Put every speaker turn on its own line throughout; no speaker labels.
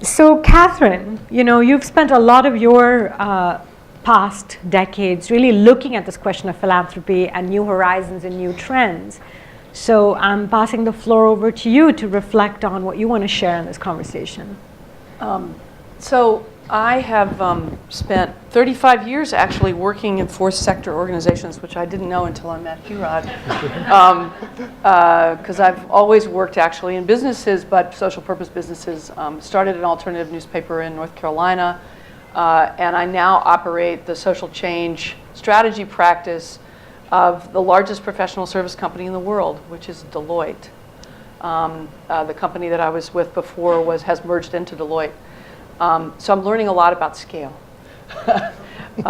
So, Katherine, you've spent a lot of your past decades really looking at this question of philanthropy and new horizons and new trends. So I'm passing the floor over to you to reflect on what you want to share in this conversation.
So I have spent 35 years actually working in fourth sector organizations, which I didn't know until I met Hirad. Because I've always worked actually in businesses, but social purpose businesses. Started an alternative newspaper in North Carolina, and I now operate the social change strategy practice of the largest professional service company in the world, which is Deloitte. The company that I was with before has merged into Deloitte. So I'm learning a lot about scale. I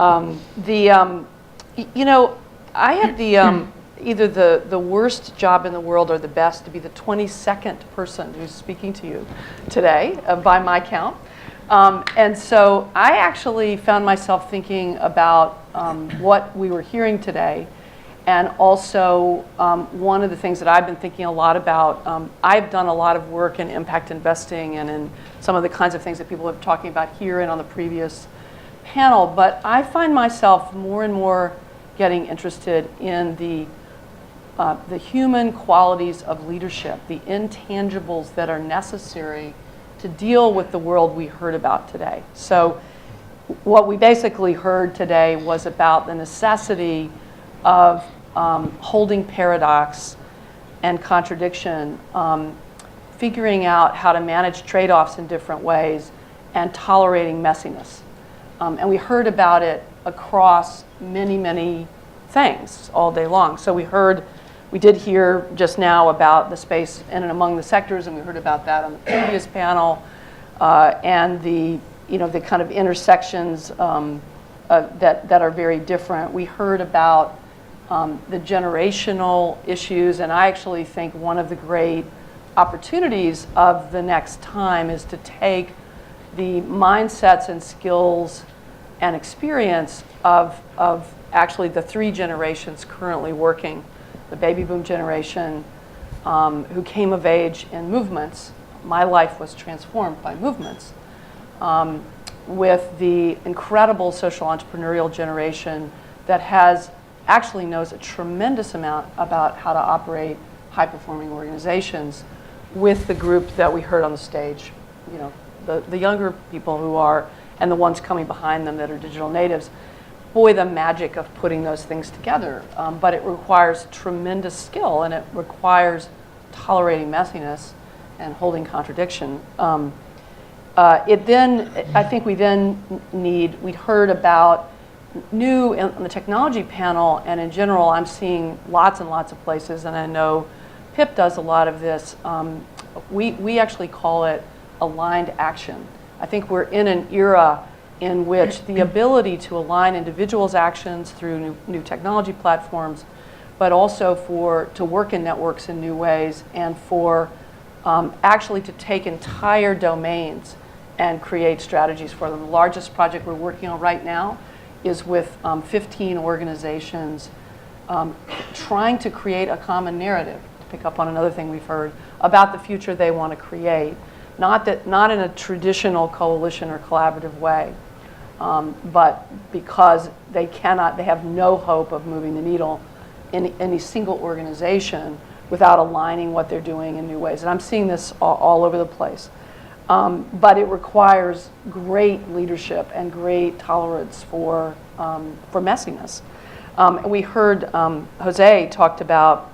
have either the worst job in the world or the best to be the 22nd person who's speaking to you today, by my count. And so I actually found myself thinking about what we were hearing today. And also, one of the things that I've been thinking a lot about, I've done a lot of work in impact investing and in some of the kinds of things that people have been talking about here and on the previous panel. But I find myself more and more getting interested in the human qualities of leadership, the intangibles that are necessary to deal with the world we heard about today. So what we basically heard today was about the necessity of holding paradox and contradiction, figuring out how to manage trade-offs in different ways, and tolerating messiness. And we heard about it across many, many things all day long. So we did hear just now about the space in and among the sectors, and we heard about that on the previous panel, and the kind of intersections that are very different. We heard about the generational issues, and I actually think one of the great opportunities of the next time is to take the mindsets and skills and experience of actually the three generations currently working, the baby boom generation, who came of age in movements. My life was transformed by movements, with the incredible social entrepreneurial generation that actually knows a tremendous amount about how to operate high-performing organizations, with the group that we heard on the stage, the younger people who are, and the ones coming behind them that are digital natives. Boy, the magic of putting those things together. But it requires tremendous skill, and it requires tolerating messiness and holding contradiction. I think we heard about new in the technology panel, and in general, I'm seeing lots and lots of places, and I know Pip does a lot of this. We actually call it aligned action. I think we're in an era in which the ability to align individuals' actions through new technology platforms, but also to work in networks in new ways, and for actually to take entire domains and create strategies for them. The largest project we're working on right now is with 15 organizations trying to create a common narrative, to pick up on another thing we've heard, about the future they want to create. Not in a traditional coalition or collaborative way, but because they have no hope of moving the needle in any single organization without aligning what they're doing in new ways. And I'm seeing this all over the place. But it requires great leadership and great tolerance for messiness. We heard Jose talked about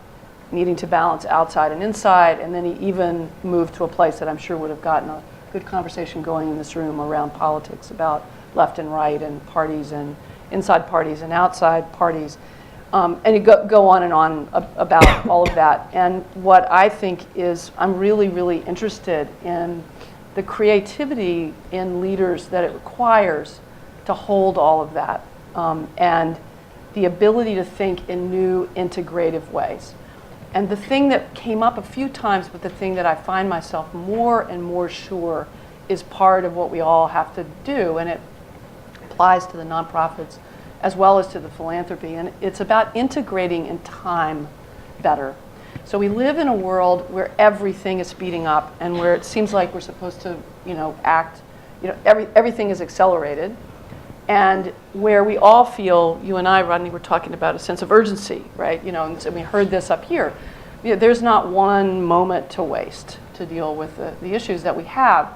needing to balance outside and inside, and then he even moved to a place that I'm sure would have gotten a good conversation going in this room around politics, about left and right and parties and inside parties and outside parties. And you go on and on about all of that. And what I think is, I'm really, really interested in the creativity in leaders that it requires to hold all of that, and the ability to think in new integrative ways. And the thing that came up a few times, but the thing that I find myself more and more sure is part of what we all have to do, and it applies to the nonprofits as well as to the philanthropy, and it's about integrating in time better. So we live in a world where everything is speeding up and where it seems like we're supposed to, act, everything is accelerated, and where we all feel, you and I, Rodney, were talking about a sense of urgency, right? And we heard this up here. There's not one moment to waste to deal with the issues that we have.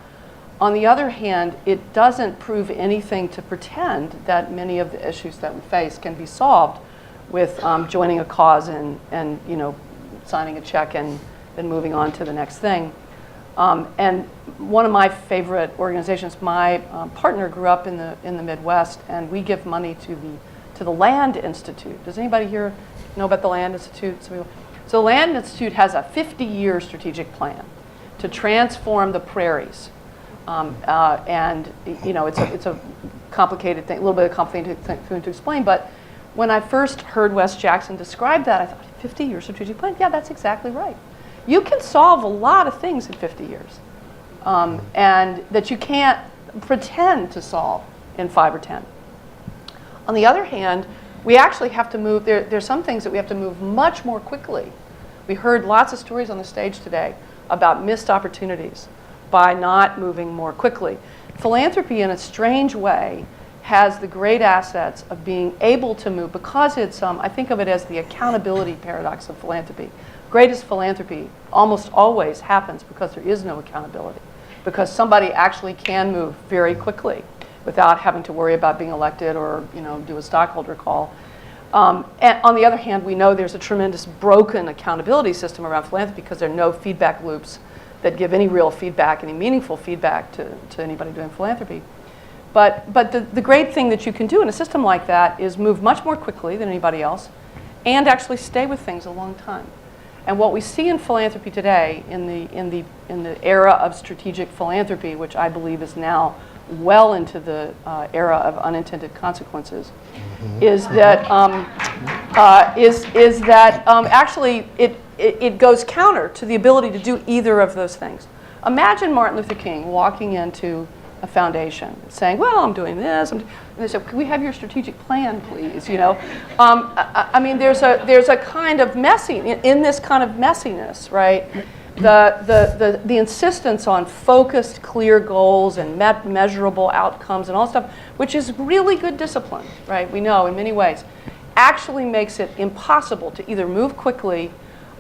On the other hand, it doesn't prove anything to pretend that many of the issues that we face can be solved with joining a cause and signing a check and then moving on to the next thing. And one of my favorite organizations, my partner grew up in the Midwest, and we give money to the Land Institute. Does anybody here know about the Land Institute? So the Land Institute has a 50-year strategic plan to transform the prairies. And it's a complicated thing, a little bit of a complicated thing to explain. But when I first heard Wes Jackson describe that, I thought, 50-year strategic plan? Yeah, that's exactly right. You can solve a lot of things in 50 years, and that you can't pretend to solve in 5 or 10. On the other hand, we actually have to move. There's some things that we have to move much more quickly. We heard lots of stories on the stage today about missed opportunities by not moving more quickly. Philanthropy, in a strange way, has the great assets of being able to move, because it's, I think of it as the accountability paradox of philanthropy. Greatest philanthropy almost always happens because there is no accountability, because somebody actually can move very quickly without having to worry about being elected or do a stockholder call. And on the other hand, we know there's a tremendous broken accountability system around philanthropy because there are no feedback loops that give any real feedback, any meaningful feedback to anybody doing philanthropy. But the great thing that you can do in a system like that is move much more quickly than anybody else and actually stay with things a long time. And what we see in philanthropy today, in the era of strategic philanthropy, which I believe is now well into the era of unintended consequences, is that actually it goes counter to the ability to do either of those things. Imagine Martin Luther King walking into a foundation saying, well, I'm doing this. And they say, can we have your strategic plan, please? I mean, there's a kind of in this kind of messiness, right? The insistence on focused, clear goals and measurable outcomes and all stuff, which is really good discipline, right? We know in many ways, actually makes it impossible to either move quickly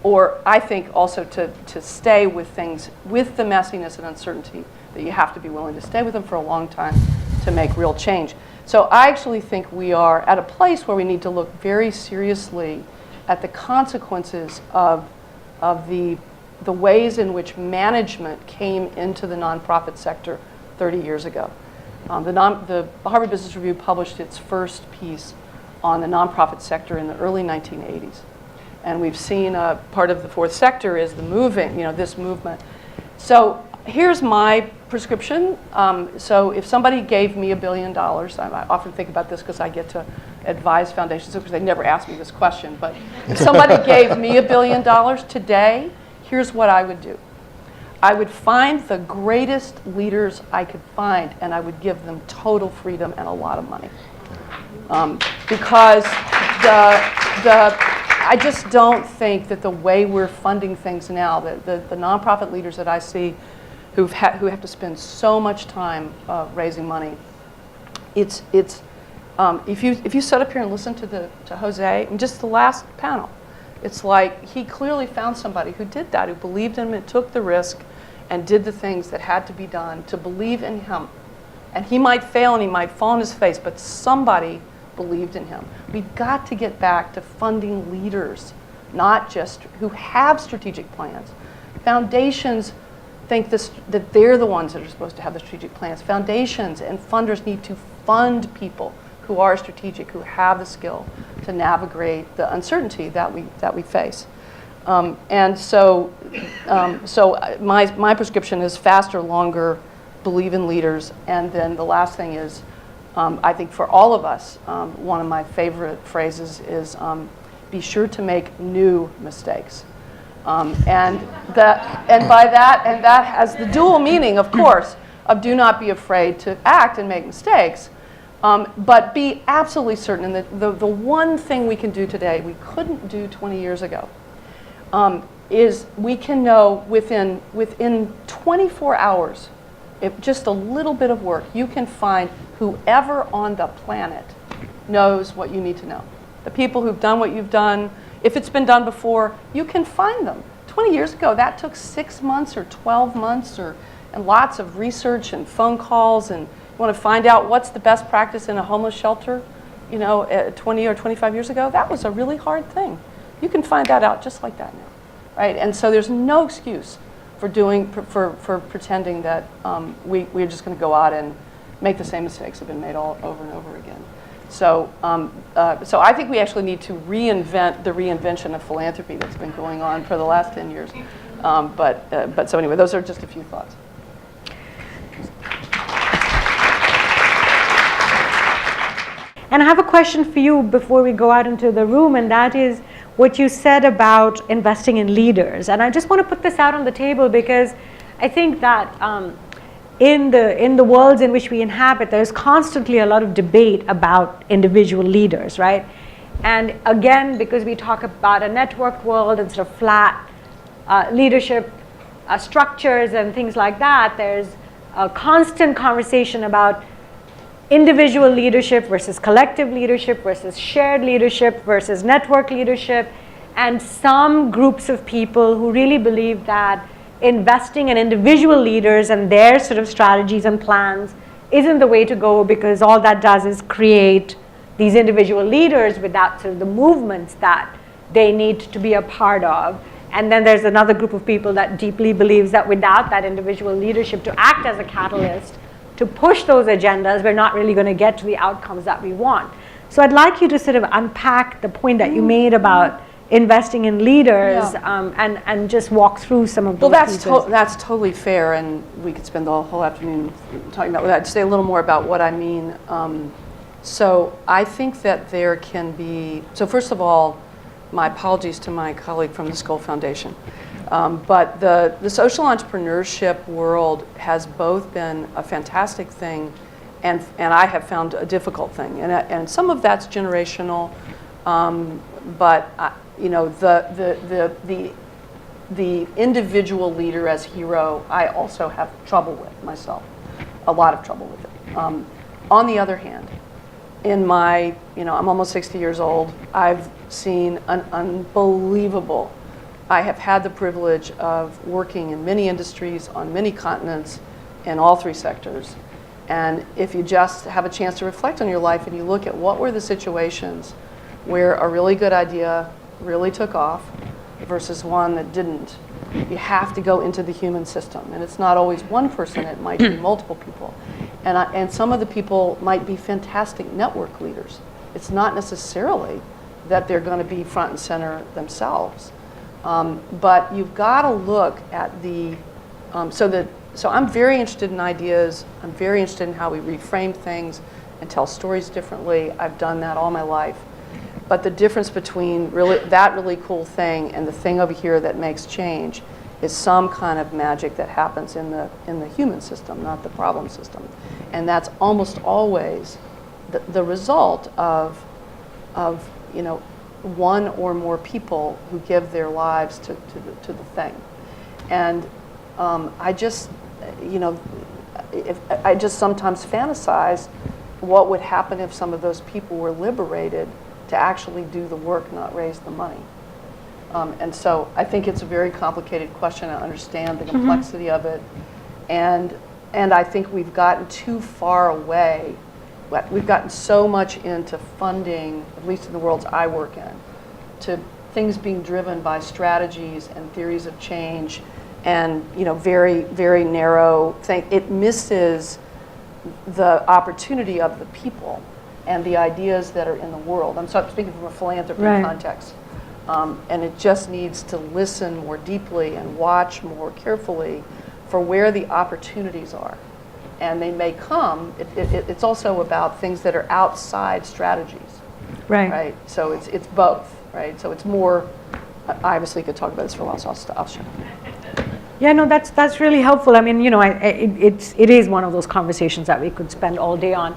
or, I think, also to stay with things with the messiness and uncertainty that you have to be willing to stay with them for a long time to make real change. So I actually think we are at a place where we need to look very seriously at the consequences of the ways in which management came into the nonprofit sector 30 years ago. The Harvard Business Review published its first piece on the nonprofit sector in the early 1980s. And we've seen part of the fourth sector is the moving, this movement. So here's my prescription. So if somebody gave me $1 billion, I often think about this because I get to advise foundations, because they never ask me this question, but if somebody gave me $1 billion today, here's what I would do. I would find the greatest leaders I could find, and I would give them total freedom and a lot of money. Because I just don't think that the way we're funding things now, the nonprofit leaders that I see who have to spend so much time raising money, if you sit up here and listen to Jose in just the last panel, it's like he clearly found somebody who did that, who believed in him and took the risk and did the things that had to be done to believe in him. And he might fail and he might fall on his face, but somebody believed in him. We've got to get back to funding leaders, not just who have strategic plans. Foundations think that they're the ones that are supposed to have the strategic plans. Foundations and funders need to fund people who are strategic, who have the skill to navigate the uncertainty that we face. And so my prescription is faster, longer, believe in leaders. And then the last thing is, I think for all of us, one of my favorite phrases is, be sure to make new mistakes. And that has the dual meaning, of course, of do not be afraid to act and make mistakes, but be absolutely certain. And the one thing we can do today we couldn't do 20 years ago is we can know within 24 hours, if just a little bit of work, you can find whoever on the planet knows what you need to know. The people who've done what you've done, if it's been done before, you can find them. 20 years ago, that took 6 months or 12 months and lots of research and phone calls, and you want to find out what's the best practice in a homeless shelter, 20 or 25 years ago, that was a really hard thing. You can find that out just like that now, right? And so there's no excuse for pretending that we're just going to go out and make the same mistakes that have been made all over and over again. So, so I think we actually need to reinvent the reinvention of philanthropy that's been going on for the last 10 years. But so anyway, those are just a few thoughts.
And I have a question for you before we go out into the room, and that is what you said about investing in leaders. And I just want to put this out on the table because I think that in the worlds in which we inhabit, there's constantly a lot of debate about individual leaders, right? And again, because we talk about a networked world and sort of flat leadership structures and things like that, there's a constant conversation about individual leadership versus collective leadership versus shared leadership versus network leadership, and some groups of people who really believe that investing in individual leaders and their sort of strategies and plans isn't the way to go, because all that does is create these individual leaders without sort of the movements that they need to be a part of. And then there's another group of people that deeply believes that without that individual leadership to act as a catalyst to push those agendas, we're not really going to get to the outcomes that we want. So I'd like you to sort of unpack the point that you made about investing in leaders, and just walk through some of those pieces.
That's totally fair, and we could spend the whole afternoon talking about that. To say a little more about what I mean. So I think that there can be, so first of all, my apologies to my colleague from the Skoll Foundation. But the social entrepreneurship world has both been a fantastic thing and I have found a difficult thing. And some of that's generational, but the individual leader as hero, I also have trouble with myself, a lot of trouble with it. On the other hand, in my, I'm almost 60 years old, I've seen an unbelievable, I have had the privilege of working in many industries on many continents in all three sectors. And if you just have a chance to reflect on your life and you look at what were the situations where a really good idea really took off versus one that didn't, you have to go into the human system. And it's not always one person, it might be multiple people. And some of the people might be fantastic network leaders. It's not necessarily that they're going to be front and center themselves. But you've got to look at the, so I'm very interested in ideas. I'm very interested in how we reframe things and tell stories differently. I've done that all my life. But the difference between that really cool thing and the thing over here that makes change is some kind of magic that happens in the human system, not the problem system. And that's almost always the result of one or more people who give their lives to the thing. And I just sometimes fantasize what would happen if some of those people were liberated to actually do the work, not raise the money. And so I think it's a very complicated question. I understand the complexity of it. And I think we've gotten too far away. We've gotten so much into funding, at least in the worlds I work in, to things being driven by strategies and theories of change and very, very narrow thing. It misses the opportunity of the people and the ideas that are in the world. I'm speaking from a philanthropy context. And it just needs to listen more deeply and watch more carefully for where the opportunities are. And they may come, it's also about things that are outside strategies. Right? So it's both, right? So it's more, I obviously could talk about this for a while, so I'll shut up.
Yeah, no, that's really helpful. I mean, it is one of those conversations that we could spend all day on.